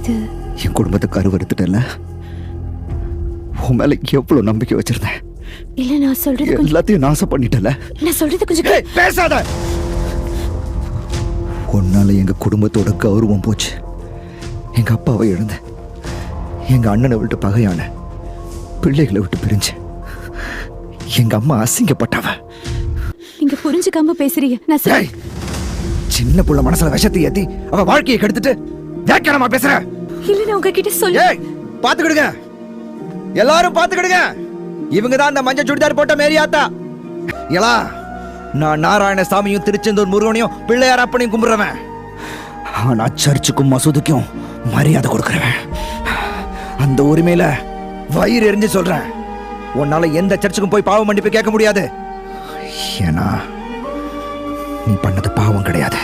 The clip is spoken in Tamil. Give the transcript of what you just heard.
இது என் குடும்பத்தை கருவறுத்துட்டல. உன் மேல எவ்வளவு நம்பிக்கை வச்சிருந்தேன். இல்ல நான் சொல்றது எல்லாத்தையும் நாசம் பண்ணிட்டல. நான் சொல்றது கொஞ்சம் பேசாத. உன்னால எங்க குடும்பத்தோட கௌரவம் போச்சு. எங்க அப்பாவை இழந்த, எங்க அண்ணனை விட்டு பகையான, பிள்ளைகளை விட்டு பிரிஞ்சு எங்க அம்மா அசிங்கப்பட்டவ. நீங்க புரிஞ்சுக்காம பேசுறீங்க. நான் சின்ன புள்ள மனசுல விஷத்தை ஏத்தி அவ வாழ்க்கையை கெடுத்துட்டு வேக்கனமா பேசுற. இல்ல நான் உங்ககிட்ட சொல்ல. பாத்துக்கிடுங்க, எல்லாரும் பாத்துக்கிடுங்க. இவங்க தான் அந்த மஞ்சள் சுடிதார் போட்ட மேரியாத்தா. எலா, நான் நாராயணசாமியும் திருச்செந்தூர் முருகனையும் பிள்ளையார் அப்பனையும் கும்பிடுறவன். ஆனா சர்ச்சுக்கும் மசூதிக்கும் மரியாதை கொடுக்கறவன். அந்த உரிமையில வயிறு எரிஞ்சு சொல்றேன், உன்னால எந்த சர்ச்சுக்கும் போய் பாவ மன்னிப்பு கேட்க முடியாது. ஏன்னா நீ பண்ணது பாவம் கிடையாது.